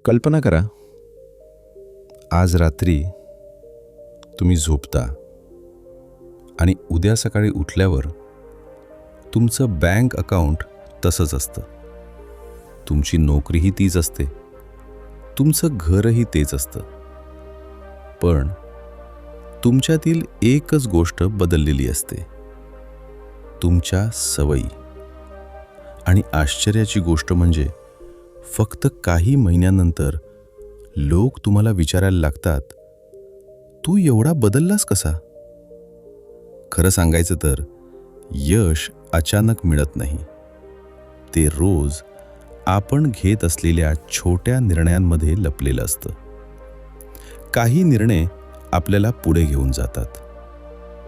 कल्पना करा, आज रात्री तुम्ही झोपता आणि उद्या सकाळी उठल्यावर तुमचं बँक अकाउंट तसंच असतं. तुमची नोकरीही तीच असते, तुमचं घरही तेच असतं. पण तुमच्यातील एकच गोष्ट बदललेली असते, तुमच्या सवयी. आणि आश्चर्याची गोष्ट म्हणजे फक्त काही महिन्यानंतर लोक तुम्हाला विचारायला लागतात, तू एवढा बदललास कसा? खरं सांगायचं तर यश अचानक मिळत नाही. ते रोज आपण घेत असलेल्या छोट्या निर्णयांमध्ये लपलेलं असतं. काही निर्णय आपल्याला पुढे घेऊन जातात,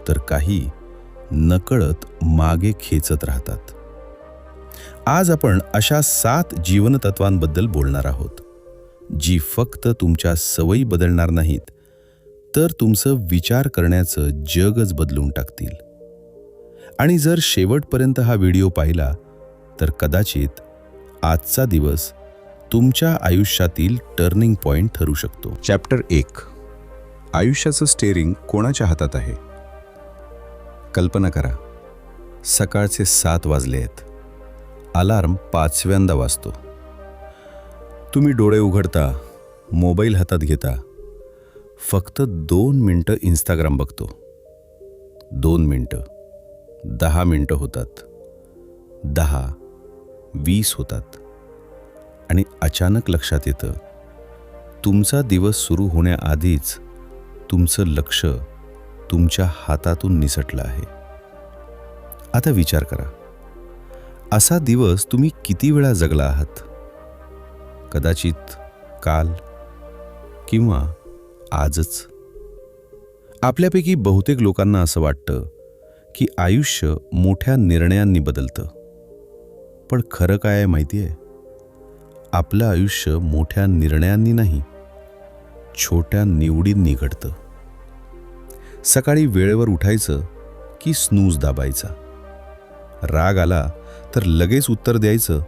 तर काही नकळत मागे खेचत राहतात. आज आपण अशा 7 जीवनतत्वांबद्दल बोलणार आहोत, जी फक्त तुमच्या सवयी बदलणार नाहीत, तर तुमचं विचार करण्याचं जगच बदलून टाकतील. आणि जर शेवटपर्यंत हा व्हिडिओ पाहिला तर कदाचित आजचा दिवस तुमच्या आयुष्यातील टर्निंग पॉइंट ठरू शकतो. चॅप्टर 1. आयुष्याचं स्टेअरिंग कोणाच्या हातात आहे? कल्पना करा, सकाळचे 7 वाजले आहेत. अलार्म 5व्यांदा वाजतो. तुम्ही डोळे उघडता, मोबाईल हातात घेता. फक्त 2 मिनिटं इंस्टाग्राम बघतो. 2 मिनिटं, 10 मिनिटं होतात, 10, 20 होतात. आणि अचानक लक्षात येतं, तुमचा दिवस सुरू होण्याआधीच तुमचं लक्ष तुमच्या हातातून निसटलं आहे. आता विचार करा, असा दिवस तुम्ही किती वेळा जगला आहात? कदाचित काल किंवा आजच. आपल्यापैकी बहुतेक लोकांना असं वाटतं की आयुष्य मोठ्या निर्णयांनी बदलतं. पण खरं काय आहे माहिती आहे? आपलं आयुष्य मोठ्या निर्णयांनी नाही, छोट्या निवडींनी घडतं. सकाळी वेळेवर उठायचं की स्नूज दाबायचा? राग आला तर लगेच उत्तर द्यायचं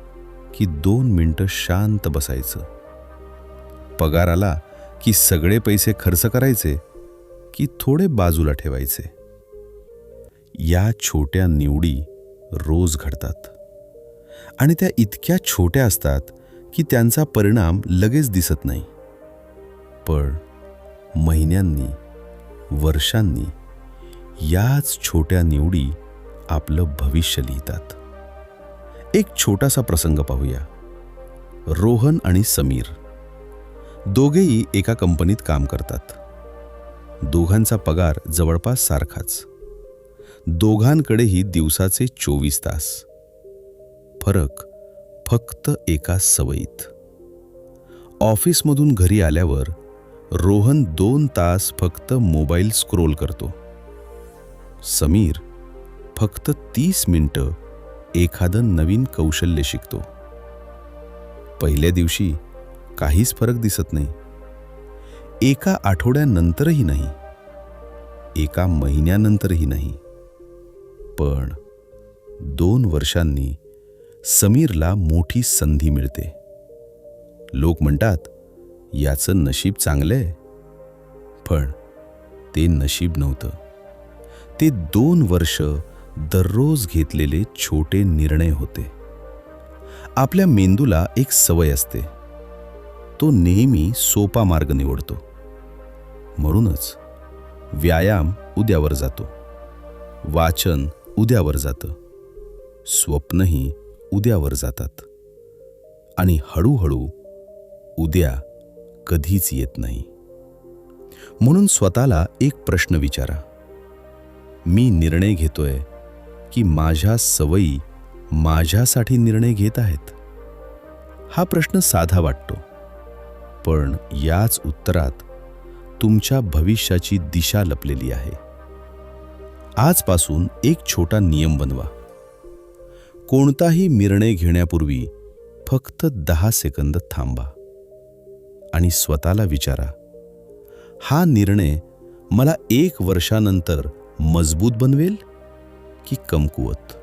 की 2 मिनिटं शांत बसायचं? पगार आला की सगळे पैसे खर्च करायचे की थोडे बाजूला ठेवायचे? या छोट्या निवडी रोज घडतात आणि त्या इतक्या छोट्या असतात की त्यांचा परिणाम लगेच दिसत नाही. पण महिन्यांनी, वर्षांनी याच छोट्या निवडी आपलं भविष्य लिहितात. एक छोटासा प्रसंग पाहूया. रोहन आणि समीर दोघेही एका कंपनीत काम करतात. दोघांचा पगार जवळपास सारखाच. दोघांकडेही दिवसाचे 24 तास. फरक फक्त एका सवयीत. ऑफिसमधून घरी आल्यावर रोहन 2 तास फक्त मोबाईल स्क्रोल करतो. समीर फक्त 30 मिनिटं एखादं नवीन कौशल्य शिकतो. पहिल्या दिवशी काहीच फरक दिसत नाही, एका आठवड्यानंतरही नाही, एका महिन्यानंतरही नाही. पण 2 वर्षांनी समीरला मोठी संधी मिळते. लोक म्हणतात, याचं नशीब चांगलंय. पण ते नशीब नव्हतं. ते 2 वर्ष दररोज घेतलेले छोटे निर्णय होते. आपल्या मेंदूला एक सवय असते, तो नेहमी सोपा मार्ग निवडतो. म्हणूनच व्यायाम उद्यावर जातो, वाचन उद्यावर जातं, स्वप्नही उद्यावर जातात. आणि हळूहळू उद्या कधीच येत नाही. म्हणून स्वतःला एक प्रश्न विचारा, मी निर्णय घेतोय की माझ्या सवयी माझ्यासाठी निर्णय घेत आहेत? हा प्रश्न साधा वाटतो, पण याच उत्तरात तुमच्या भविष्याची दिशा लपलेली आहे. आजपासून एक छोटा नियम बनवा. कोणताही निर्णय घेण्यापूर्वी फक्त 10 सेकंद थांबा आणि स्वतःला विचारा, हा निर्णय मला 1 वर्षानंतर मजबूत बनवेल की कमकुवत?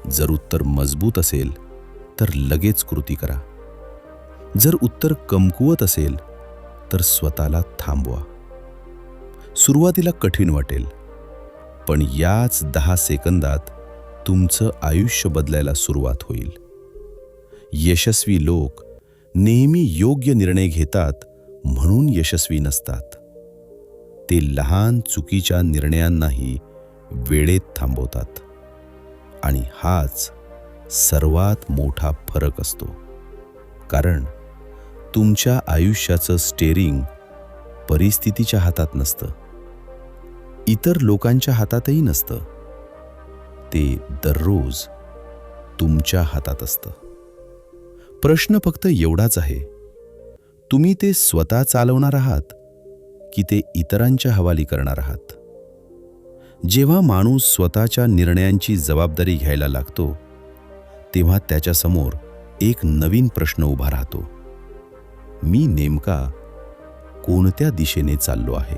जर उत्तर मजबूत असेल तर लगेच कृती करा. जर उत्तर कमकुवत असेल तर स्वतःला थांबवा. सुरुवातीला कठीण वाटेल, पण याच 10 सेकंदात तुमचं आयुष्य बदलायला सुरुवात होईल. यशस्वी लोक नेहमी योग्य निर्णय घेतात म्हणून यशस्वी नसतात. ते लहान चुकीच्या निर्णयांनाही वेळेत थांबवतात. आणि हाच सर्वात मोठा फरक असतो. कारण तुमच्या आयुष्याचं स्टेरिंग परिस्थितीच्या हातात नसतं, इतर लोकांच्या हातातही नसतं. ते दररोज तुमच्या हातात असतं. प्रश्न फक्त एवढाच आहे, तुम्ही ते स्वतः चालवणार आहात की ते इतरांच्या हवाली करणार आहात? जेव्हा माणूस स्वतःच्या निर्णयांची जबाबदारी घ्यायला लागतो, तेव्हा त्याच्यासमोर एक नवीन प्रश्न उभा राहतो. मी नेमका कोणत्या दिशेने चाललो आहे?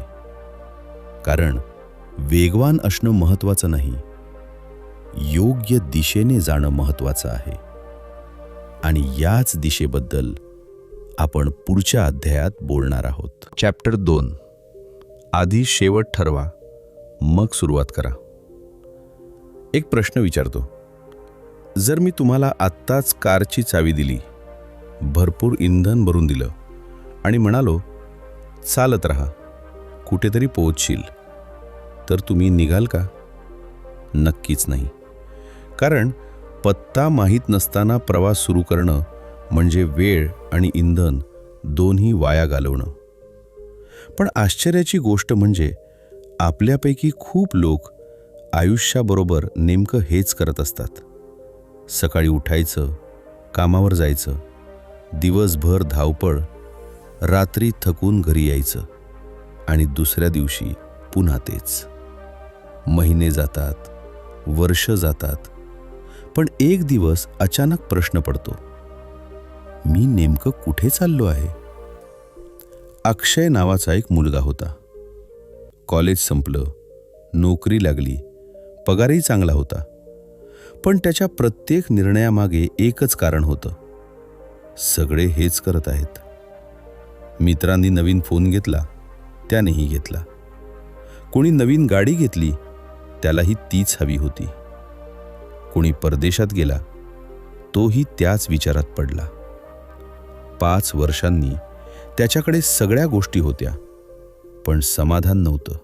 कारण वेगवान असणं महत्त्वाचं नाही, योग्य दिशेने जाणं महत्त्वाचं आहे. आणि याच दिशेबद्दल आपण पुढच्या अध्यायात बोलणार आहोत. चॅप्टर 2. आधी शेवट ठरवा, मग सुरुवात करा. एक प्रश्न विचारतो. जर मी तुम्हाला आत्ताच कारची चावी दिली, भरपूर इंधन भरून दिलं आणि म्हणालो, चालत राहा, कुठेतरी पोहोचशील, तर तुम्ही निघाल का? नक्कीच नाही. कारण पत्ता माहीत नसताना प्रवास सुरू करणं म्हणजे वेळ आणि इंधन दोन्ही वाया घालवणं. पण आश्चर्याची गोष्ट म्हणजे आपल्यापैकी खूप लोक आयुष्याबरोबर नेमकं हेच करत असतात. सकाळी उठायचं, कामावर जायचं, दिवसभर धावपळ, रात्री थकून घरी यायचं आणि दुसऱ्या दिवशी पुन्हा तेच. महिने जातात, वर्ष जातात, पण एक दिवस अचानक प्रश्न पडतो, मी नेमकं कुठे चाललो आहे? अक्षय नावाचा एक मुलगा होता. कॉलेज संपलं, नोकरी लागली, पगारही चांगला होता. पण त्याच्या प्रत्येक निर्णयामागे एकच कारण होतं, सगळे हेच करत आहेत. मित्रांनी नवीन फोन घेतला, त्यानेही घेतला. कोणी नवीन गाडी घेतली, त्यालाही तीच हवी होती. कोणी परदेशात गेला, तोही त्याच विचारात पडला. 5 वर्षांनी त्याच्याकडे सगळ्या गोष्टी होत्या, पण समाधान नव्हतं.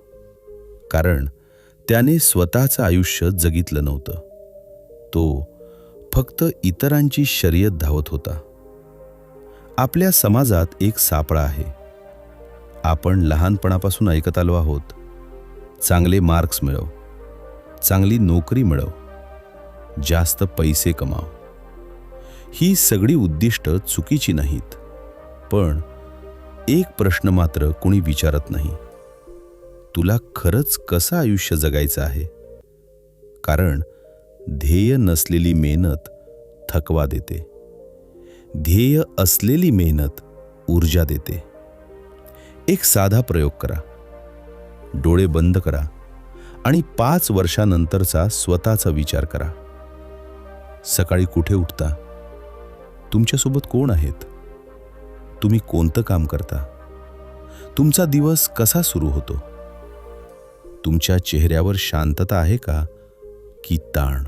कारण त्याने स्वतःचं आयुष्य जगितलं नव्हतं. तो फक्त इतरांची शर्यत धावत होता. आपल्या समाजात एक सापळा आहे. आपण लहानपणापासून ऐकत आलो आहोत, चांगले मार्क्स मिळव, चांगली नोकरी मिळव, जास्त पैसे कमाव. ही सगळी उद्दिष्ट चुकीची नाहीत, पण एक प्रश्न मात्र कोणी विचारत नाही, तुला खरंच कसं आयुष्य जगायचं आहे? कारण ध्येय नसलेली मेहनत थकवा देते, ध्येय असलेली मेहनत ऊर्जा देते. एक साधा प्रयोग करा. डोळे बंद करा आणि 5 वर्षानंतरचा स्वतःचा विचार करा. सकाळी कुठे उठता? तुमच्यासोबत कोण आहेत? तुम्ही कोणतं काम करता? तुमचा दिवस कसा सुरू होतो? तुमच्या चेहऱ्यावर शांतता आहे का की ताण?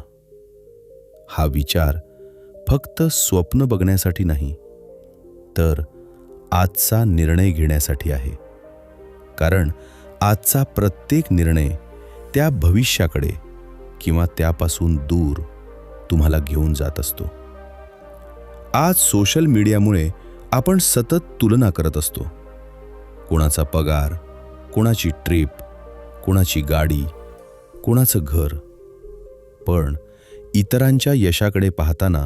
हा विचार फक्त स्वप्न बघण्यासाठी नाही, तर आजचा निर्णय घेण्यासाठी आहे. कारण आजचा प्रत्येक निर्णय त्या भविष्याकडे किंवा त्यापासून दूर तुम्हाला घेऊन जात असतो. आज सोशल मीडियामुळे आपण सतत तुलना करत असतो. कोणाचा पगार, कोणाची ट्रिप, कोणाची गाडी, कोणाचं घर. पण इतरांच्या यशाकडे पाहताना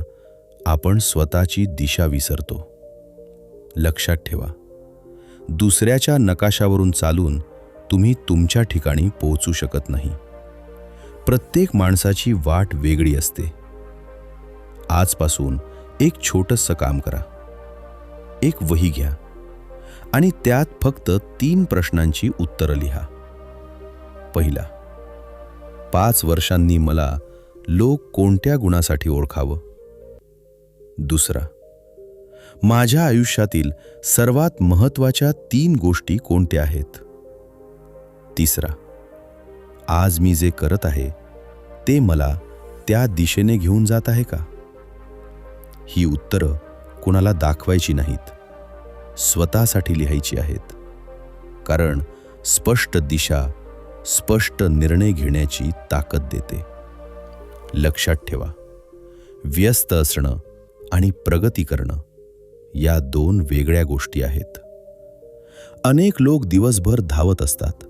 आपण स्वतःची दिशा विसरतो. लक्षात ठेवा, दुसऱ्याच्या नकाशावरून चालून तुम्ही तुमच्या ठिकाणी पोहोचू शकत नाही. प्रत्येक माणसाची वाट वेगळी असते. आजपासून एक छोटंसं काम करा. एक वही घ्या आणि त्यात फक्त 3 प्रश्नांची उत्तरं लिहा. पहिला, 5 वर्षांनी मला लोक कोणत्या गुणासाठी ओळखावं? दुसरा, माझ्या आयुष्यातील सर्वात महत्त्वाच्या 3 गोष्टी कोणत्या आहेत? तिसरा, आज मी जे करत आहे ते मला त्या दिशेने घेऊन जात आहे का? ही उत्तरं कुणाला दाखवायची नाहीत, स्वतःसाठी लिहायची आहेत. कारण स्पष्ट दिशा स्पष्ट निर्णय घेण्याची ताकद देते. लक्षात ठेवा, व्यस्त असणं आणि प्रगती करणं या 2 वेगळ्या गोष्टी आहेत. अनेक लोक दिवसभर धावत असतात,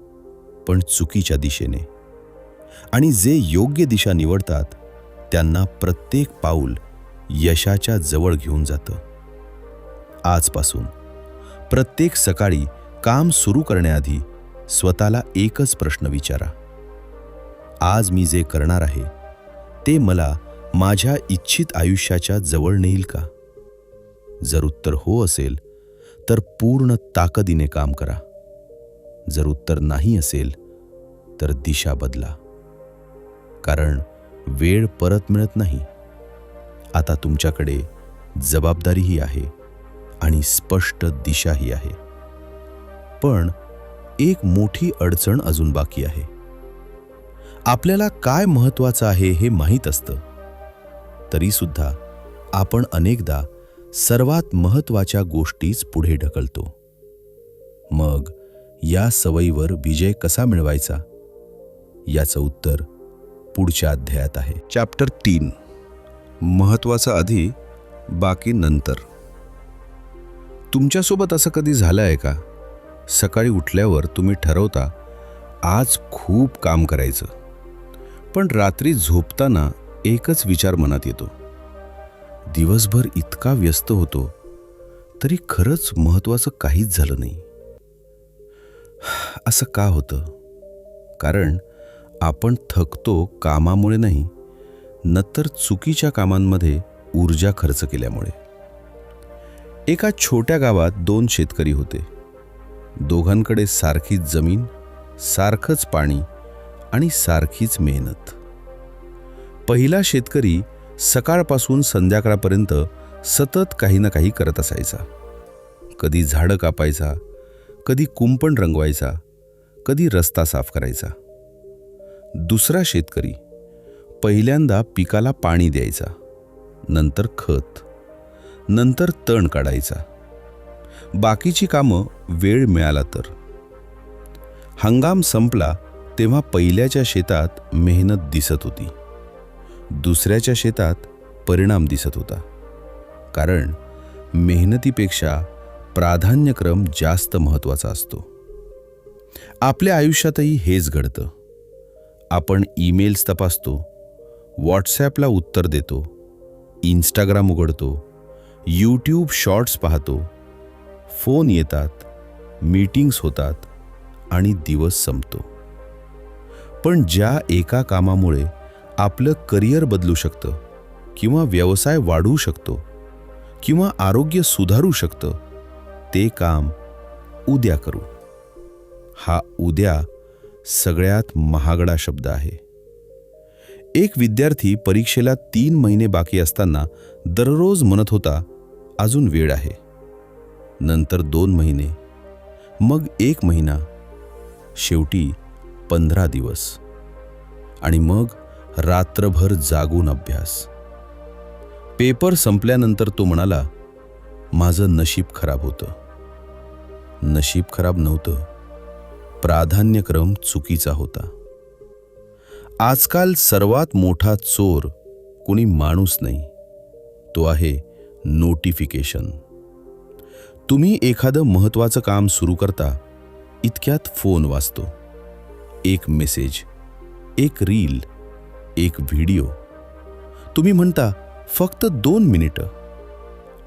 पण चुकीच्या दिशेने. आणि जे योग्य दिशा निवडतात त्यांना प्रत्येक पाऊल यशाच्या जवळ घेऊन जातं. आजपासून प्रत्येक सकाळी काम सुरू करण्याआधी स्वतःला एकच प्रश्न विचारा: आज मी जे करणार आहे ते मला माझ्या इच्छित आयुष्याच्या जवळ नेईल का? जर उत्तर हो असेल तर पूर्ण ताकदीने काम करा. जर उत्तर नाही असेल तर दिशा बदला. कारण वेळ परत मिळत नाही. आता तुमच्याकडे जबाबदारीही आहे आणि स्पष्ट दिशाही आहे. पण एक मोठी अडचण अजून बाकी आहे. आपल्याला काय महत्त्वाचं आहे हे माहीत असतं, तरी सुद्धा आपण अनेकदा सर्वात महत्त्वाच्या गोष्टीच पुढे ढकलतो. मग या सवयीवर विजय कसा मिळवायचा, याचं उत्तर पुढच्या अध्यायात आहे. चॅप्टर 3, महत्त्वाचं आधी बाकी नंतर. तुमच्यासोबत असं कधी झालं आहे का? सकाळी उठल्यावर तुम्ही ठरवता आज खूप काम करायचं, पण रात्री झोपताना एकच विचार मनात येतो: दिवसभर इतका व्यस्त होतो तरी खरंच महत्त्वाचं काहीच झालं नाही. असं का होतं? कारण आपण थकतो कामामुळे नाही, नंतर चुकीच्या कामांमध्ये ऊर्जा खर्च केल्यामुळे. एका छोट्या गावात 2 शेतकरी होते. दोघांकडे सारखीच जमीन, सारखंच पाणी आणि सारखीच मेहनत. पहिला शेतकरी सकाळपासून संध्याकाळपर्यंत सतत काही ना काही करत असायचा. कधी झाडं कापायचा, कधी कुंपण रंगवायचा, कधी रस्ता साफ करायचा. दुसरा शेतकरी पहिल्यांदा पिकाला पाणी द्यायचा, नंतर खत, नंतर तण काढायचा. बाकीची कामं वेळ मिळाला तर. हंगाम संपला तेव्हा पहिल्याच्या शेतात मेहनत दिसत होती, दुसऱ्याच्या शेतात परिणाम दिसत होता. कारण मेहनतीपेक्षा प्राधान्यक्रम जास्त महत्त्वाचा असतो. आपल्या आयुष्यातही हेच घडतं. आपण ईमेल्स तपासतो, व्हॉट्सॲपला उत्तर देतो, इंस्टाग्राम उघडतो, यूट्यूब शॉर्ट्स पाहतो, फोन येतात, मीटिंग्स होतात आणि दिवस संपतो. पण ज्या एका कामामुळे आपलं करिअर बदलू शकतं, किंवा व्यवसाय वाढू शकतो, किंवा आरोग्य सुधारू शकतं, ते काम उद्या करू. हा उद्या सगळ्यात महागडा शब्द आहे. एक विद्यार्थी परीक्षेला 3 महिने बाकी असताना दररोज म्हणत होता, अजून वेळ आहे. नंतर 2 महिने, मग 1 महिना, शेवटी 15 दिवस, आणि मग रात्रभर जागून अभ्यास. पेपर संपल्यानंतर तो म्हणाला, माझं नशीब खराब होतं. नशीब खराब नव्हतं, प्राधान्यक्रम चुकीचा होता. आजकाल सर्वात मोठा चोर कोणी माणूस नाही, तो आहे नोटिफिकेशन. तुम्ही एखादं महत्त्वाचं काम सुरू करता, इतक्यात फोन वाजतो. एक मेसेज, एक रील, एक व्हिडिओ. तुम्ही म्हणता फक्त 2 मिनिटं,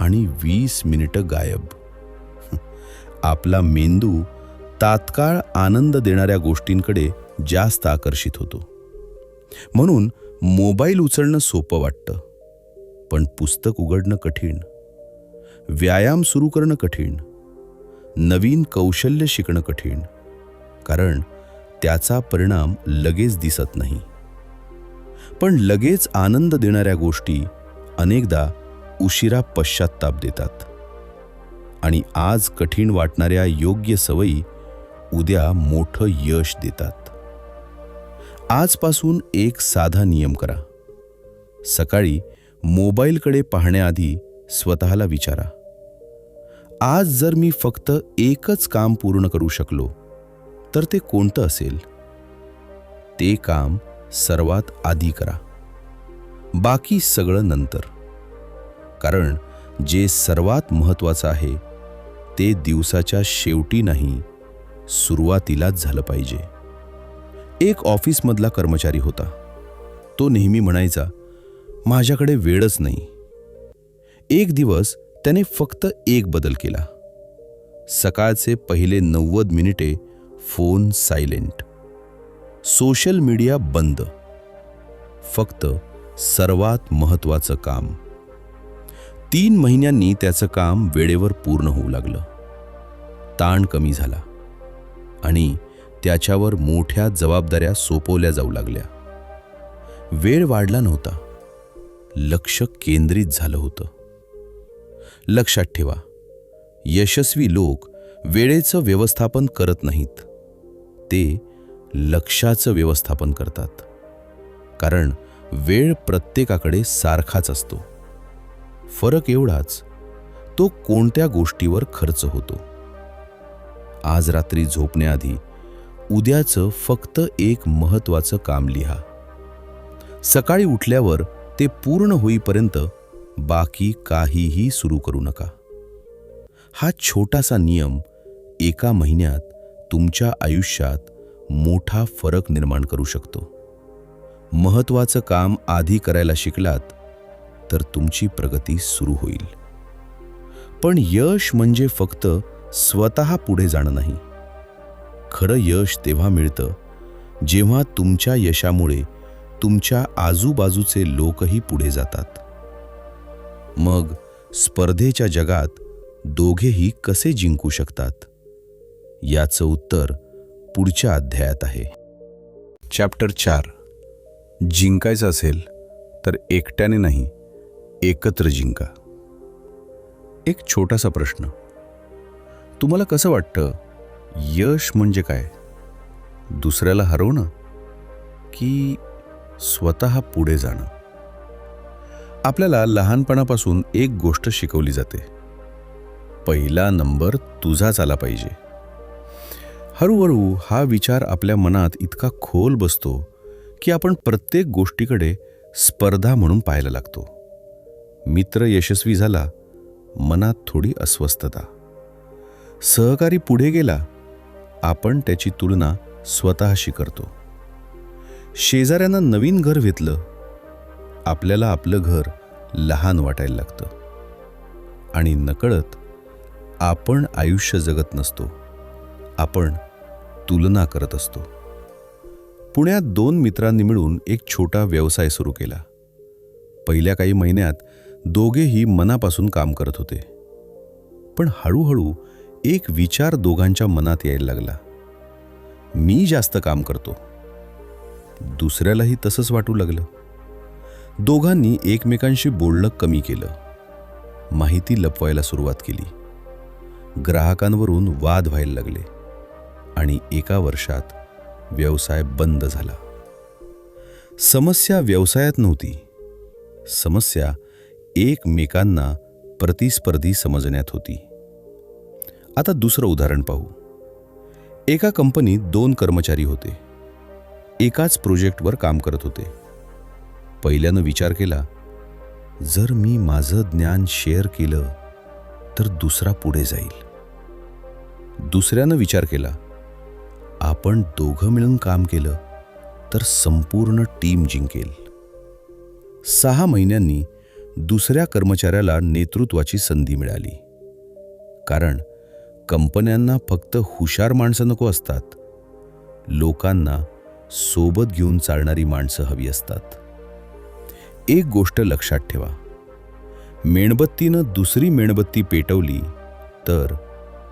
आणि 20 मिनिटं गायब. आपला मेंदू तात्काळ आनंद देणाऱ्या गोष्टींकडे जास्त आकर्षित होतो. म्हणून मोबाईल उचलणं सोपं वाटतं, पण पुस्तक उघडणं कठीण, व्यायाम सुरू करणं कठीण, नवीन कौशल्य शिकणं कठीण. कारण त्याचा परिणाम लगेच दिसत नाही. पण लगेच आनंद देणाऱ्या गोष्टी अनेकदा उशिरा पश्चात्ताप देतात. आणि आज कठीण वाटणाऱ्या योग्य सवयी उद्या मोठं यश देतात. आजपासून एक साधा नियम करा. सकाळी मोबाईलकडे पाहण्याआधी स्वतःला विचारा, आज जर मी फक्त एकच काम पूर्ण करू शकलो तर ते कोणतं असेल? ते काम सर्वात आधी करा, बाकी सगळं नंतर. कारण जे सर्वात महत्त्वाचं आहे ते दिवसाच्या शेवटी नाही, सुरुवातीलाच झालं पाहिजे. एक ऑफिसमधला कर्मचारी होता. तो नेहमी म्हणायचा, माझ्याकडे वेळच नाही. एक दिवस त्याने फक्त एक बदल केला. सकाळचे पहिले 90 मिनिटे फोन सायलेंट, सोशल मीडिया बंद, फक्त सर्वात महत्त्वाचं काम. 3 महिन्यांनी त्याचं काम वेळेवर पूर्ण होऊ लागलं. ताण कमी झाला आणि त्याच्यावर मोठ्या जबाबदाऱ्या सोपवल्या जाऊ लागल्या. वेळ वाढला नव्हता, लक्ष केंद्रित झालं होतं. लक्षात ठेवा, यशस्वी लोक वेळेचं व्यवस्थापन करत नाहीत, ते लक्षाचं व्यवस्थापन करतात. कारण वेळ प्रत्येकाकडे सारखाच असतो. फरक एवढाच, तो कोणत्या गोष्टीवर खर्च होतो. आज रात्री झोपण्याआधी उद्याचं फक्त एक महत्त्वाचं काम लिहा. सकाळी उठल्यावर ते पूर्ण होईपर्यंत बाकी काहीही सुरू करू नका. हा छोटासा नियम एका महिन्यात तुमच्या आयुष्यात मोठा फरक निर्माण करू शकतो. महत्त्वाचं काम आधी करायला शिकलात तर तुमची प्रगती सुरू होईल. पण यश म्हणजे फक्त स्वतः पुढे जाणं नाही. खरं यश तेव्हा मिळतं जेव्हा तुमच्या यशामुळे तुमच्या आजूबाजूचे लोकही पुढे जातात. मग स्पर्धेच्या जगात दोघेही कसे जिंकू शकतात, याचं उत्तर पुढच्या अध्यायात आहे. चॅप्टर 4. जिंकायचं असेल तर एकट्याने नाही, एकत्र जिंका. एक छोटासा प्रश्न, तुम्हाला कसं वाटतं, यश म्हणजे काय? दुसऱ्याला हरवणं की स्वतः पुढे जाणं? आपल्याला लहानपणापासून एक गोष्ट शिकवली जाते, पहिला नंबर तुझाच आला पाहिजे. हळूहळू हा विचार आपल्या मनात इतका खोल बसतो की आपण प्रत्येक गोष्टीकडे स्पर्धा म्हणून पाहायला लागतो. मित्र यशस्वी झाला, मनात थोडी अस्वस्थता. सहकारी पुढे गेला, आपण त्याची तुलना स्वतःशी करतो. शेजाऱ्यानं नवीन घर घेतलं, आपल्याला आपलं घर लहान वाटायला लागतं. आणि नकळत आपण आयुष्य जगत नसतो, आपण तुलना करत असतो. पुण्यात 2 मित्रांनी मिळून एक छोटा व्यवसाय सुरू केला. पहिल्या काही महिन्यात दोघेही मनापासून काम करत होते. पण हळूहळू एक विचार दोघांच्या मनात यायला लागला, मी जास्त काम करतो. दुसऱ्यालाही तसंच वाटू लागलं. दोघांनी एकमेकांशी बोलणं कमी केलं, माहिती लपवायला सुरुवात केली. ग्राहकांवरून वाद व्हायला लागले आणि एका वर्षात व्यवसाय बंद झाला. समस्या व्यवसायात नव्हती, समस्या एकमेकांना प्रतिस्पर्धी समजण्यात होती. आता दुसरं उदाहरण पाहू. एका कंपनीत 2 कर्मचारी होते. एकाच प्रोजेक्टवर काम करत होते. पहिल्यानं विचार केला, जर मी माझं ज्ञान शेअर केलं तर दुसरा पुढे जाईल. दुसऱ्यानं विचार केला, आपण दोघं मिळून काम केलं तर संपूर्ण टीम जिंकेल. 6 महिन्यांनी दुसऱ्या कर्मचाऱ्याला नेतृत्वाची संधी मिळाली. कारण कंपन्यांना फक्त हुशार माणसं नको असतात, लोकांना सोबत घेऊन चालणारी माणसं हवी असतात. एक गोष्ट लक्षात ठेवा, मेणबत्तीनं दुसरी मेणबत्ती पेटवली तर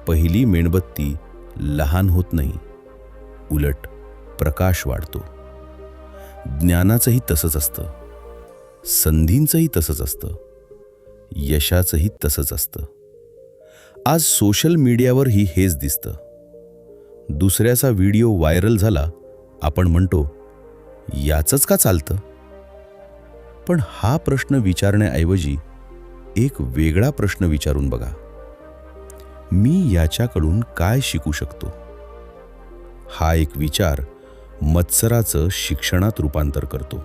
पहिली मेणबत्ती लहान होत नाही, उलट प्रकाश वाढतो. ज्ञानाचंही तसंच असतं, संधींचंही तसंच असतं, यशाचंही तसंच असतं. आज सोशल मीडियावरही हेच दिसतं. दुसऱ्याचा व्हिडिओ व्हायरल झाला, आपण म्हणतो याचंच का चालतं? पण हा प्रश्न विचारण्याऐवजी एक वेगळा प्रश्न विचारून बघा. मी याच्याकडून काय शिकू शकतो? हा एक विचार मत्सराचं शिक्षणात रूपांतर करतो.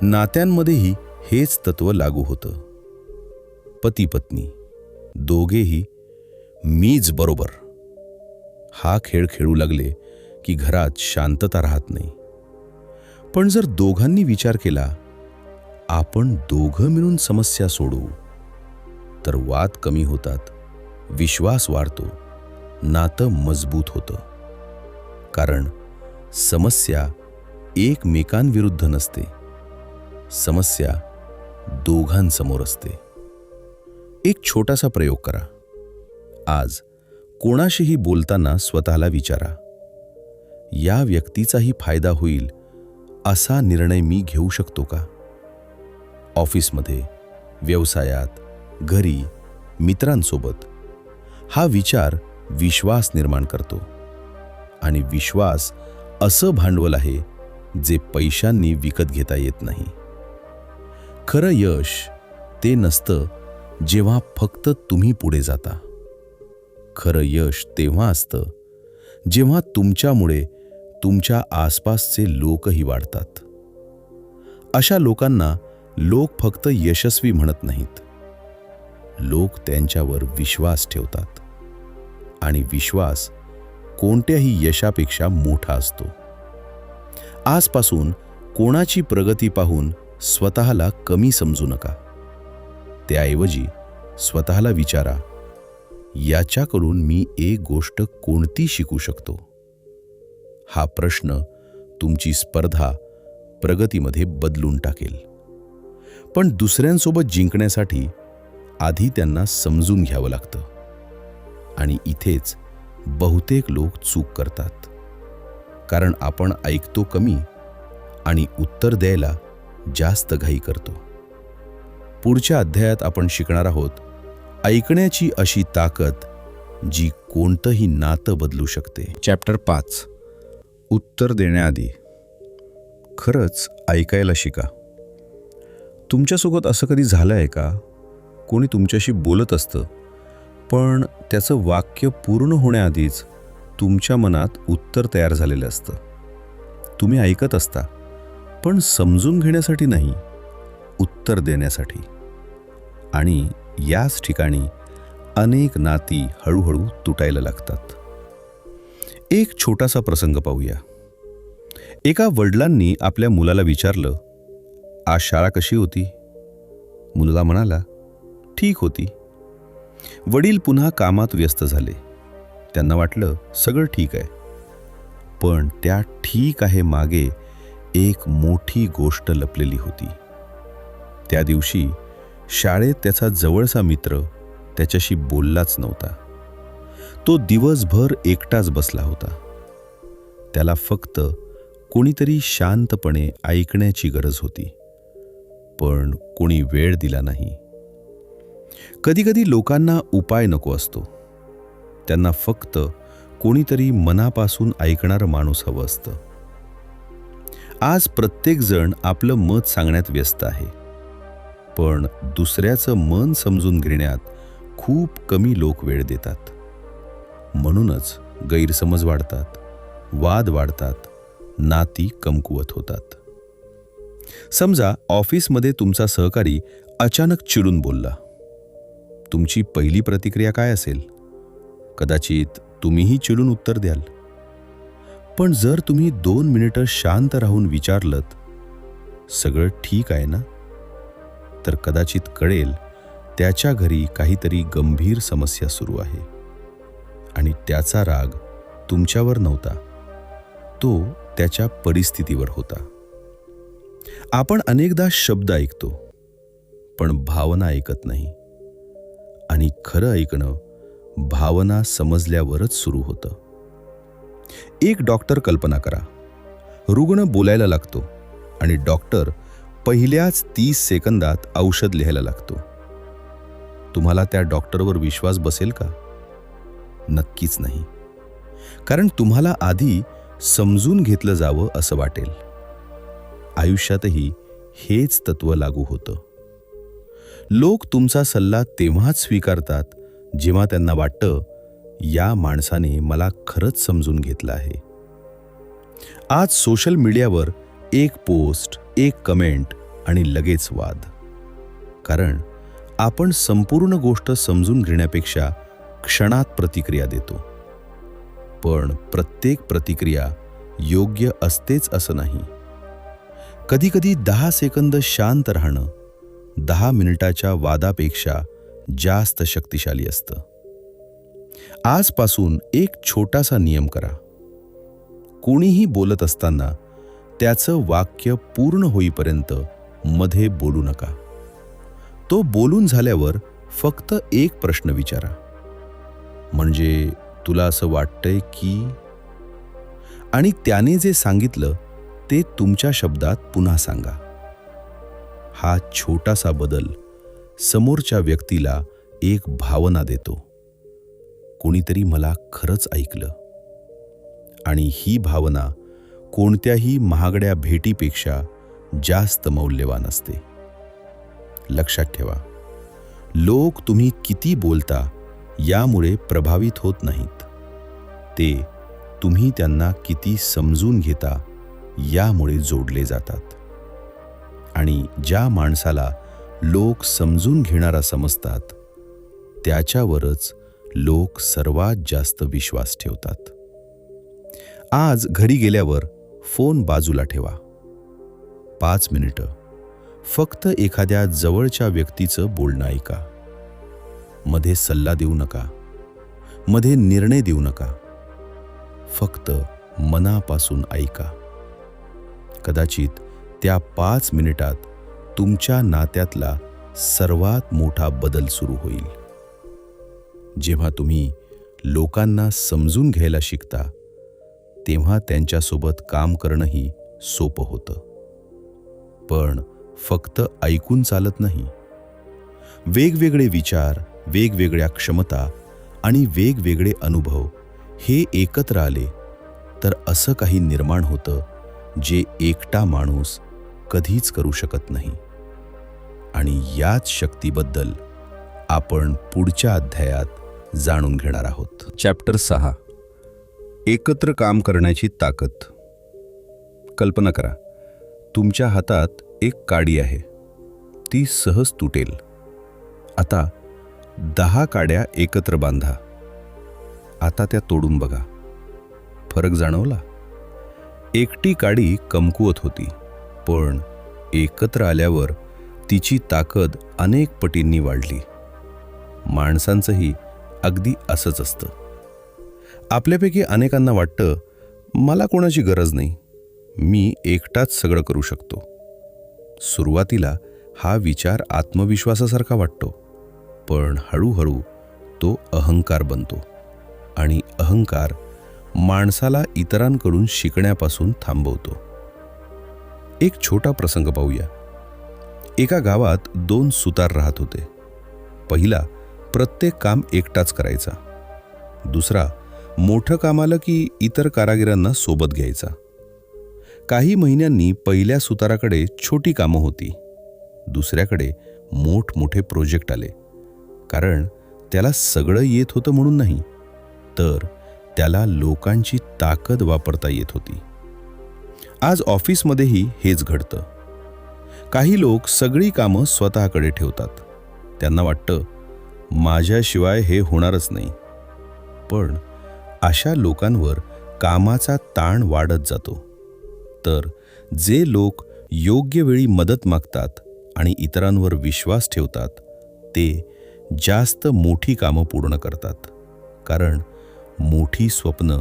नात्यांमध्येही हेच तत्व लागू होतं. पती पत्नी दोघेही मीच बरोबर हा खेळ खेळू लागले की घरात शांतता राहत नाही. पण जर दोघांनी विचार केला, आपण दोघं मिळून समस्या सोडवू, तर वाद कमी होतात, विश्वास वाढतो, नातं मजबूत होतं. कारण समस्या एकमेकांविरुद्ध नसते, समस्या दोघांसमोर असते. एक छोटासा प्रयोग करा. आज कोणाशीही बोलताना स्वतःला विचारा, या व्यक्तीचाही फायदा होईल असा निर्णय मी घेऊ शकतो का? ऑफिसमध्ये, व्यवसायात, घरी, मित्रांसोबत हा विचार विश्वास निर्माण करतो. आणि विश्वास असं भांडवल आहे जे पैशांनी विकत घेता येत नाही. खरं यश ते नसतं जेव्हा फक्त तुम्ही पुढे जाता. खरं यश तेव्हा असतं जेव्हा तुमच्यामुळे तुमच्या आसपासचे लोकही वाढतात. अशा लोकांना लोक फक्त यशस्वी म्हणत नाहीत, लोक त्यांच्यावर विश्वास ठेवतात. आणि विश्वास कोणत्याही यशापेक्षा मोठा असतो. आजपासून कोणाची प्रगती पाहून स्वतःला कमी समजू नका. त्याऐवजी स्वतःला विचारा, याच्याकडून मी एक गोष्ट कोणती शिकू शकतो? हा प्रश्न तुमची स्पर्धा प्रगतीमध्ये बदलून टाकेल. पण दुसऱ्यांसोबत जिंकण्यासाठी आधी त्यांना समजून घ्यावं लागतं. आणि इथेच बहुतेक लोक चूक करतात. कारण आपण ऐकतो कमी आणि उत्तर द्यायला जास्त घाई करतो. पुढच्या अध्यायात आपण शिकणार आहोत ऐकण्याची अशी ताकद जी कोणतंही नातं बदलू शकते. चॅप्टर 5. उत्तर देण्याआधी खरंच ऐकायला शिका. तुमच्यासोबत असं कधी झालं आहे का? कोणी तुमच्याशी बोलत असतं, पण त्याचं वाक्य पूर्ण होण्याआधीच तुमच्या मनात उत्तर तयार झालेलं असतं. तुम्ही ऐकत असता, पण समजून घेण्यासाठी नाही, उत्तर देण्यासाठी. आणि याच ठिकाणी अनेक नाती हळूहळू तुटायला लागतात. एक छोटासा प्रसंग पाहूया. एका वडिलांनी आपल्या मुलाला विचारलं, आज शाळा कशी होती? मुलगा म्हणाला, ठीक होती. वडील पुन्हा कामात व्यस्त झाले. त्यांना वाटलं सगळं ठीक आहे. पण त्या ठीक आहे मागे एक मोठी गोष्ट लपलेली होती. त्या दिवशी शाळेत त्याचा जवळचा मित्र त्याच्याशी बोललाच नव्हता. तो दिवसभर एकटाच बसला होता. त्याला फक्त कोणीतरी शांतपणे ऐकण्याची गरज होती, पण कोणी वेळ दिला नाही. कधीकधी लोकांना उपाय नको असतो, त्यांना फक्त कोणीतरी मनापासून ऐकणारं माणूस हवं असतं. आज प्रत्येक जण आपलं मत सांगण्यात व्यस्त आहे, पण दुसऱ्याचं मन समजून घेण्यात खूप कमी लोक वेळ देतात. म्हणूनच गैरसमज वाढतात, वाद वाढतात, नाती कमकुवत होतात. समजा ऑफिसमध्ये तुमचा सहकारी अचानक चिडून बोलला. तुमची पहिली प्रतिक्रिया काय असेल? कदाचित तुम्हीही चिडून उत्तर द्याल. पण जर तुम्ही 2 मिनिटं शांत राहून विचारलत, सगळं ठीक आहे ना? तर कदाचित कळेल त्याच्या घरी काहीतरी गंभीर समस्या सुरू आहे. आणि त्याचा राग तुमच्यावर नव्हता, तो त्याच्या परिस्थितीवर होता. आपण अनेकदा शब्द ऐकतो, पण भावना ऐकत नाही. आणि खरं ऐकणं भावना समजल्यावरच सुरू होतं. एक डॉक्टर कल्पना करा. रुग्ण बोलायला लागतो आणि डॉक्टर पहिल्याच 30 सेकंदात औषध लिहायला लागतो. तुम्हाला त्या डॉक्टरवर विश्वास बसेल का? नक्कीच नाही. कारण तुम्हाला आधी समजून घेतलं जावं असं वाटेल. आयुष्यातही हेच तत्व लागू होतं. लोक तुमचा सल्ला तेव्हाच स्वीकारतात जेव्हा त्यांना वाटतं, या माणसाने मला खरंच समजून घेतलं आहे. आज सोशल मीडियावर एक पोस्ट, एक कमेंट आणि लगेच वाद. कारण आपण संपूर्ण गोष्ट समजून घेण्यापेक्षा क्षणात प्रतिक्रिया देतो. पण प्रत्येक प्रतिक्रिया योग्य असतेच असं नाही. कधीकधी 10 सेकंद शांत राहणं 10 मिनिटाच्या वादापेक्षा जास्त शक्तिशाली असतं. आजपासून एक छोटासा नियम करा. कोणीही बोलत असताना त्याचं वाक्य पूर्ण होईपर्यंत मध्ये बोलू नका. तो बोलून झाल्यावर फक्त एक प्रश्न विचारा. म्हणजे तुला असं वाटतंय की? आणि त्याने जे सांगितलं ते तुमच्या शब्दात पुन्हा सांगा. हा छोटासा बदल समोरच्या व्यक्तीला एक भावना देतो, कोणीतरी मला खरंच ऐकलं. आणि ही भावना कोणत्याही महागड्या भेटीपेक्षा जास्त मौल्यवान असते. लक्षात ठेवा, लोक तुम्ही किती बोलता यामुळे प्रभावित होत नाहीत. ते तुम्ही त्यांना किती समजून घेता यामुळे जोडले जातात. आणि ज्या माणसाला लोक समजून घेणारा समजतात, त्याच्यावरच लोक सर्वात जास्त विश्वास ठेवतात. आज घरी गेल्यावर फोन बाजूला ठेवा. 5 मिनिटं फक्त एखाद्या जवळच्या व्यक्तीचं बोलणं ऐका. मध्ये सल्ला देऊ नका, मध्ये निर्णय देऊ नका. फक्त मनापासून ऐका. कदाचित त्या 5 मिनिटात तुमच्या नात्यातला सर्वात मोठा बदल सुरू होईल. जेव्हा तुम्ही लोकांना समजून घ्यायला शिकता, तेव्हा त्यांच्यासोबत काम करणंही सोपं होतं. पण फक्त ऐकून चालत नाही. वेगवेगळे विचार, वेगवेगळ्या क्षमता आणि वेगवेगळे अनुभव हे एकत्र आले तर असं काही निर्माण होतं जे एकटा माणूस कधीच करू शकत नाही. आणि याच शक्तीबद्दल आपण पुढच्या अध्यायात जाणून घेणार आहोत. चॅप्टर 6. एकत्र काम करण्याची ताकद. कल्पना करा, तुमच्या हातात एक काडी आहे. ती सहज तुटेल. आता 10 काड्या एकत्र बांधा. आता त्या तोडून बघा. फरक जाणवला? एकटी काडी कमकुवत होती, पण एकत्र आल्यावर तिची ताकद अनेक पटींनी वाढली. माणसांचंही अगदी असंच असतं. आपल्यापैकी अनेकांना वाटतं, मला कोणाची गरज नाही, मी एकटाच सगळं करू शकतो. सुरुवातीला हा विचार आत्मविश्वासासारखा वाटतो, पण हळूहळू तो अहंकार बनतो. आणि अहंकार माणसाला इतरांकडून शिकण्यापासून थांबवतो. एक छोटा प्रसंग पाहूया. एका गावात 2 सुतार राहत होते. पहिला प्रत्येक काम एकटाच करायचा. दुसरा मोठं काम आलं की इतर कारागिरांना सोबत घ्यायचा. काही महिन्यांनी पहिल्या सुताराकडे छोटी कामं होती. दुसऱ्याकडे मोठमोठे प्रोजेक्ट आले. कारण त्याला सगळं येत होतं म्हणून नाही, तर त्याला लोकांची ताकद वापरता येत होती. आज ऑफिसमध्येही हेच घडतं. काही लोक सगळी कामं स्वतःकडे ठेवतात. त्यांना वाटतं, माझ्याशिवाय हे होणारच नाही. पण अशा लोकांवर कामाचा ताण वाढत जातो. तर जे लोक योग्य वेळी मदत मागतात आणि इतरांवर विश्वास ठेवतात, ते जास्त मोठी कामं पूर्ण करतात. कारण मोठी स्वप्न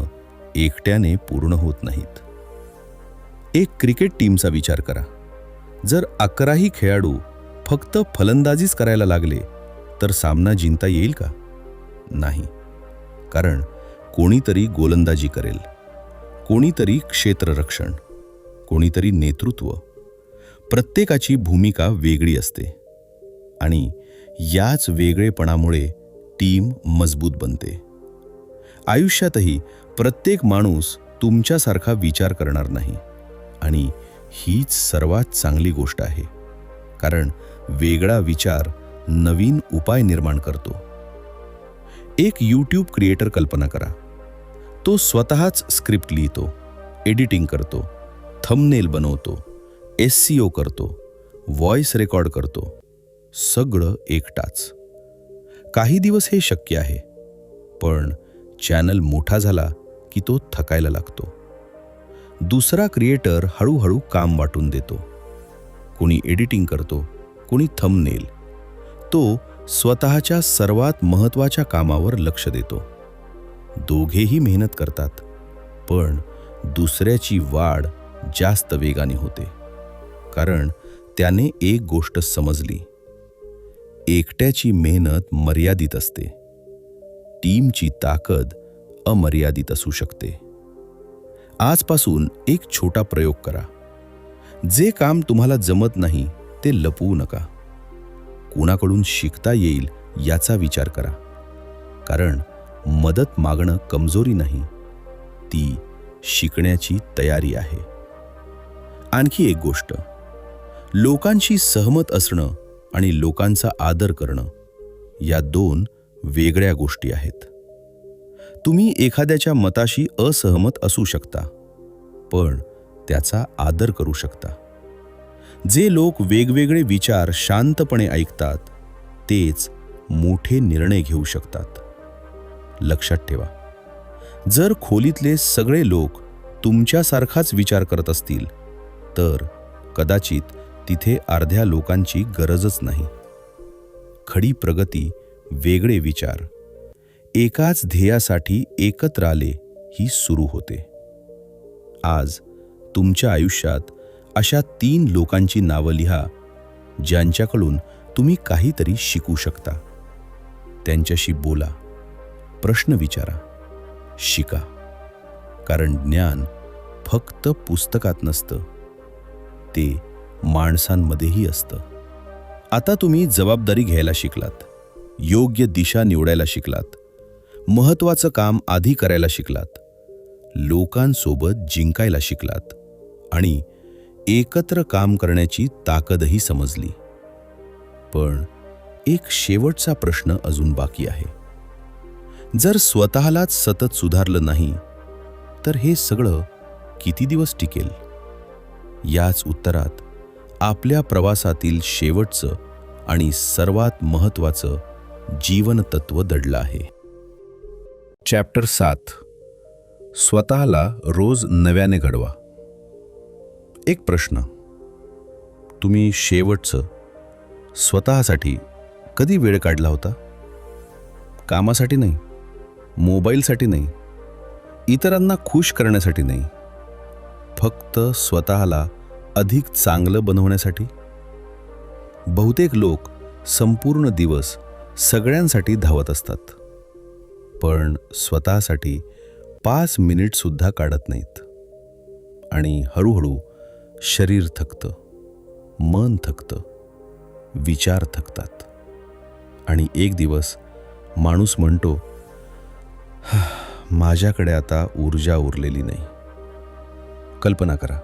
एकट्याने पूर्ण होत नाहीत. एक क्रिकेट टीमचा विचार करा. जर 11ही खेळाडू फक्त फलंदाजीच करायला लागले तर सामना जिंकता येईल का? नाही. कारण कोणीतरी गोलंदाजी करेल, कोणीतरी क्षेत्ररक्षण, कोणीतरी नेतृत्व. प्रत्येकाची भूमिका वेगळी असते. आणि याच वेगळेपणामुळे टीम मजबूत बनते. आयुष्यातही प्रत्येक माणूस तुमच्यासारखा विचार करणार नाही, आणि हीच सर्वात चांगली गोष्ट आहे, कारण वेगळा विचार नवीन उपाय निर्माण करतो. एक यूट्यूब क्रिएटर कल्पना करा. तो स्वतःच स्क्रिप्ट लिहितो, एडिटिंग करतो, थंबनेल बनवतो, SEO करतो, व्हॉइस रेकॉर्ड करतो, सगळं एकटाच. काही दिवस हे शक्य आहे, पण चॅनल मोठा झाला की तो थकायला लागतो. दुसरा क्रिएटर हळूहळू काम वाटून देतो. कोणी एडिटिंग करतो, कोणी थंबनेल. तो स्वतःच्या सर्वात महत्त्वाच्या कामावर लक्ष देतो. दोघेही मेहनत करतात, पण दुसऱ्याची वाढ जास्त वेगाने होते, कारण त्याने एक गोष्ट समजली: एकट्याची मेहनत मर्यादित असते, टीमची ताकद अमर्यादित असू शकते. आजपासून एक छोटा प्रयोग करा. जे काम तुम्हाला जमत नाही ते लपवू नका. कुणाकडून शिकता येईल याचा विचार करा, कारण मदत मागणं कमजोरी नाही, ती शिकण्याची तयारी आहे. आणखी एक गोष्ट, लोकांशी सहमत असणं आणि लोकांचा आदर करणं या दोन वेगळ्या गोष्टी आहेत. तुम्ही एखाद्याच्या मताशी असहमत असू शकता, पण त्याचा आदर करू शकता. जे लोक वेगवेगळे विचार शांतपणे ऐकतात, तेच मोठे निर्णय घेऊ शकतात. लक्षात ठेवा, जर खोलीतले सगळे लोक तुमच्यासारखाच विचार करत असतील, तर कदाचित तिथे अर्ध्या लोकांची गरजच नाही. खरी प्रगती वेगळे विचार, एकाच ध्येयासाठी एकत्र आले ही सुरू होते. आज तुमच्या आयुष्यात अशा 3 लोकांची नावं लिहा, ज्यांच्याकडून तुम्ही काहीतरी शिकू शकता. त्यांच्याशी बोला, प्रश्न विचारा, शिका, कारण ज्ञान फक्त पुस्तकात नसतं, ते माणसांमध्येही असतं. आता तुम्ही जबाबदारी घ्यायला शिकलात, योग्य दिशा निवडायला शिकलात, महत्त्वाचं काम आधी करायला शिकलात, लोकांसोबत जिंकायला शिकलात, आणि एकत्र काम करण्याची ताकदही समजली. पण एक शेवटचा प्रश्न अजून बाकी आहे. जर स्वतःलाच सतत सुधारलं नाही, तर हे सगळं किती दिवस टिकेल? याच उत्तरात आपल्या प्रवासातील शेवटचं आणि सर्वात महत्त्वाचं जीवनतत्व दडलं आहे. चॅप्टर 7. स्वतःला रोज नव्याने घडवा. एक प्रश्न, तुम्ही शेवटचं स्वतःसाठी कधी वेळ काढला होता? कामासाठी नाही, मोबाईलसाठी नाही, इतरांना खुश करण्यासाठी नाही, फक्त स्वतःला अधिक चांगलं बनवण्यासाठी. बहुतेक लोक संपूर्ण दिवस सगळ्यांसाठी धावत असतात, पण स्वतःसाठी 5 मिनिटसुद्धा काढत नाहीत. आणि हळूहळू शरीर थकतं, मन थकतं, विचार थकतात, आणि एक दिवस माणूस म्हणतो, माझ्याकडे आता ऊर्जा उरलेली नाही. कल्पना करा,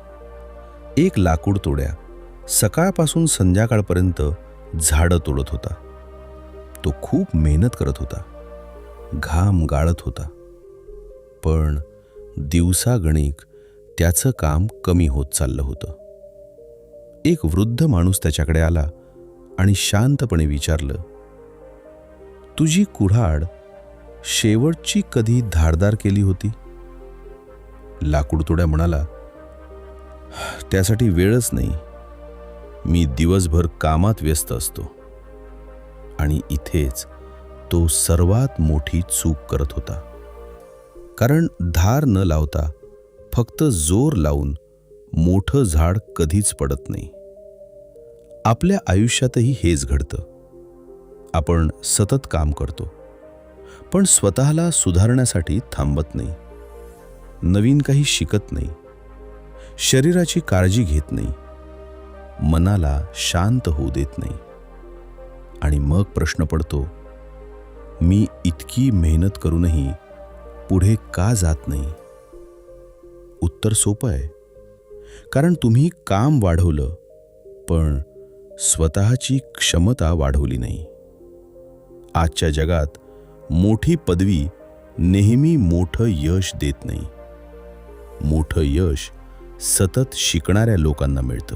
एक लाकूड तोड्या सकाळपासून संध्याकाळपर्यंत झाडं तोडत होता. तो खूप मेहनत करत होता, घाम गाळत होता, पण दिवसागणिक त्याचं काम कमी होत चाललं होतं. एक वृद्ध माणूस त्याच्याकडे आला आणि शांतपणे विचारलं, तुझी कुऱ्हाड शेवटची कधी धारदार केली होती? लाकूडतोड्या म्हणाला, त्यासाठी वेळच नाही, मी दिवसभर कामात व्यस्त असतो. आणि इथेच तो सर्वात मोठी चूक करत होता, कारण धार न लावता फक्त जोर लावून मोठं झाड कधीच पडत नाही. आपल्या आयुष्यातही हेच घडतं. आपण सतत काम करतो, पण स्वतःला सुधारण्यासाठी थांबत नाही, नवीन काही शिकत नाही, शरीराची काळजी घेत नाही, मनाला शांत होऊ देत नाही. आणि मग प्रश्न पडतो, मी इतकी मेहनत करूनही पुढे का जात नाही? उत्तर सोपं आहे, कारण तुम्ही काम वाढवलं पण स्वतःची क्षमता वाढवली नाही. आजच्या जगात मोठी पदवी नेहमी मोठं यश देत नाही. मोठं यश सतत शिकणाऱ्या लोकांना मिळतं.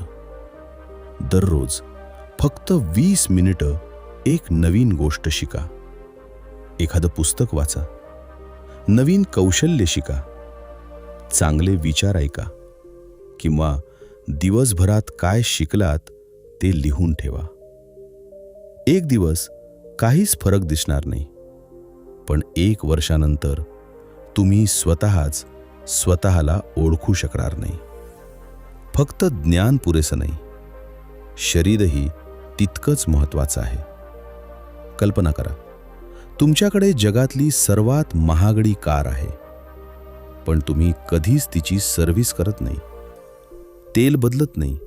दररोज फक्त 20 मिनिटं एक नवीन गोष्ट शिका. एखादं पुस्तक वाचा, नवीन कौशल्य शिका, चांगले विचार ऐका, किंवा दिवसभरात काय शिकलात ते लिहून ठेवा. एक दिवस काहीच फरक दिसणार नाही, पण 1 वर्षानंतर तुम्ही स्वतःला ओळखू शकणार नाही. फक्त ज्ञान पुरेसं नाही, शरीरही तितकंच महत्त्वाचं आहे. कल्पना करा, तुमच्याकडे जगातली सर्वात महागडी कार आहे, पण तुम्ही कधीच तिची सर्व्हिस करत नाही, तेल बदलत नाही,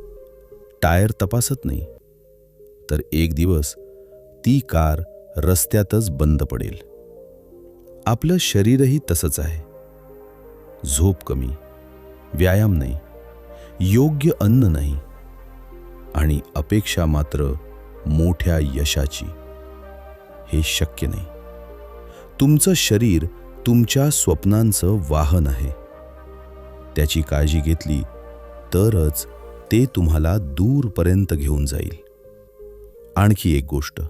टायर तपासत नाही, तर एक दिवस ती कार रस्त्यातच बंद पडेल. आपलं शरीरही तसंच आहे. झोप कमी, व्यायाम नाही, योग्य अन्न नाही, आणि अपेक्षा मात्र मोठ्या यशाची. हे शक्य नाही. तुमचं शरीर तुमच्या स्वप्नांचं वाहन आहे. त्याची काळजी घेतली तरच ते तुम्हाला दूरपर्यंत घेऊन जाईल. आणखी एक गोष्ट,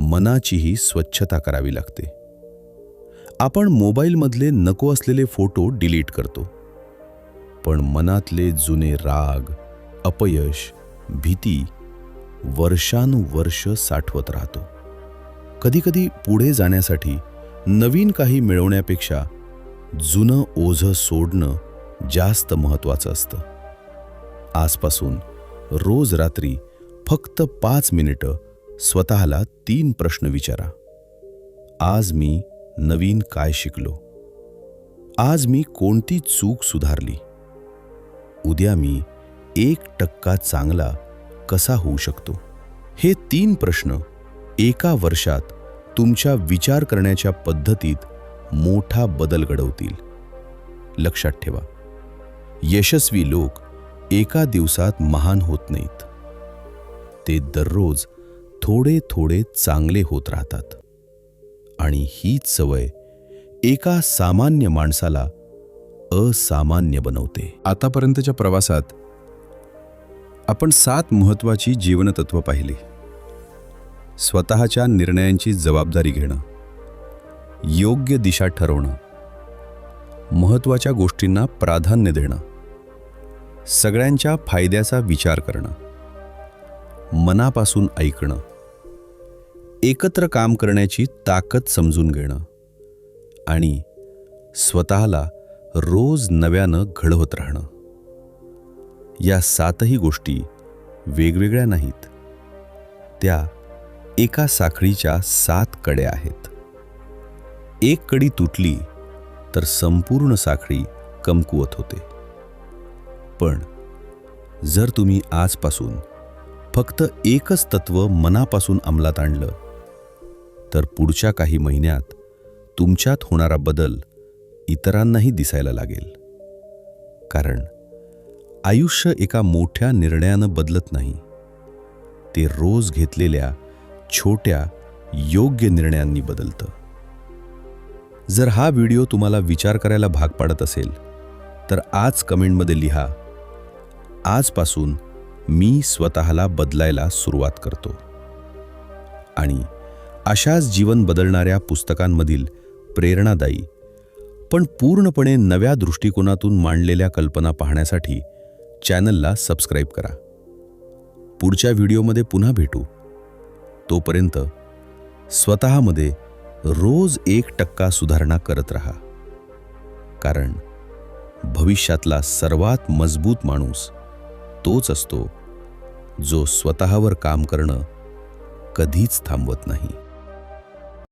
मनाचीही स्वच्छता करावी लागते. आपण मोबाईलमधले नको असलेले फोटो डिलीट करतो, पण मनातले जुने राग, अपयश, भीती वर्षानुवर्ष साठवत राहतो. कधीकधी पुढे जाण्यासाठी नवीन काही मिळवण्यापेक्षा जुनं ओझं सोडणं जास्त महत्त्वाचं असतं. आजपासून रोज रात्री फक्त 5 मिनिटं स्वतःला 3 प्रश्न विचारा. आज मी नवीन काय शिकलो? आज मी कोणती चूक सुधारली? उद्या मी 1% चांगला कसा होऊ शकतो? हे 3 प्रश्न 1 वर्षात तुमच्या विचार करण्याच्या पद्धतीत मोठा बदल घडवतील. लक्षात ठेवा, यशस्वी लोक एका दिवसात महान होत नाहीत. ते दररोज थोडे थोडे चांगले होत राहतात. आणि हीच सवय एका सामान्य माणसाला असामान्य बनवते. आतापर्यंतच्या प्रवासात आपण 7 महत्त्वाची जीवनतत्व पाहिली. स्वतःच्या निर्णयांची जबाबदारी घेणं, योग्य दिशा ठरवणं, महत्त्वाच्या गोष्टींना प्राधान्य देणं, सगळ्यांच्या फायद्याचा विचार करणं, मनापासून ऐकणं, एकत्र काम करण्याची ताकद समजून घेणं, आणि स्वतःला रोज नव्यानं घडवत राहणं. या 7ही गोष्टी वेगवेगळ्या नाहीत. त्या एका साखळीच्या 7 कड्या आहेत. एक कडी तुटली तर संपूर्ण साखळी कमकुवत होते. पण जर तुम्ही आजपासून फक्त एकच तत्व मनापासून अंमलात आणलं, तर पुढच्या काही महिन्यात तुमच्यात होणारा बदल इतरांनाही दिसायला लागेल. कारण आयुष्य एका मोठ्या निर्णयानं बदलत नाही, ते रोज घेतलेल्या छोट्या योग्य निर्णयांनी बदलतं. जर हा व्हिडिओ तुम्हाला विचार करायला भाग पाडत असेल, तर आज कमेंटमध्ये लिहा, आजपासून मी स्वतःला बदलायला सुरुवात करतो. आणि अशाच जीवन बदलणाऱ्या पुस्तकांमधील प्रेरणादायी पण पूर्णपणे नव्या दृष्टिकोनातून मांडलेल्या कल्पना पाहण्यासाठी चॅनलला सबस्क्राईब करा. पुढच्या व्हिडिओमध्ये पुन्हा भेटू. तोपर्यंत स्वतःमध्ये रोज 1% सुधारणा करत राहा. कारण भविष्यातला सर्वात मजबूत माणूस तोच असतो जो स्वतःवर काम करणं कधीच थांबवत नाही.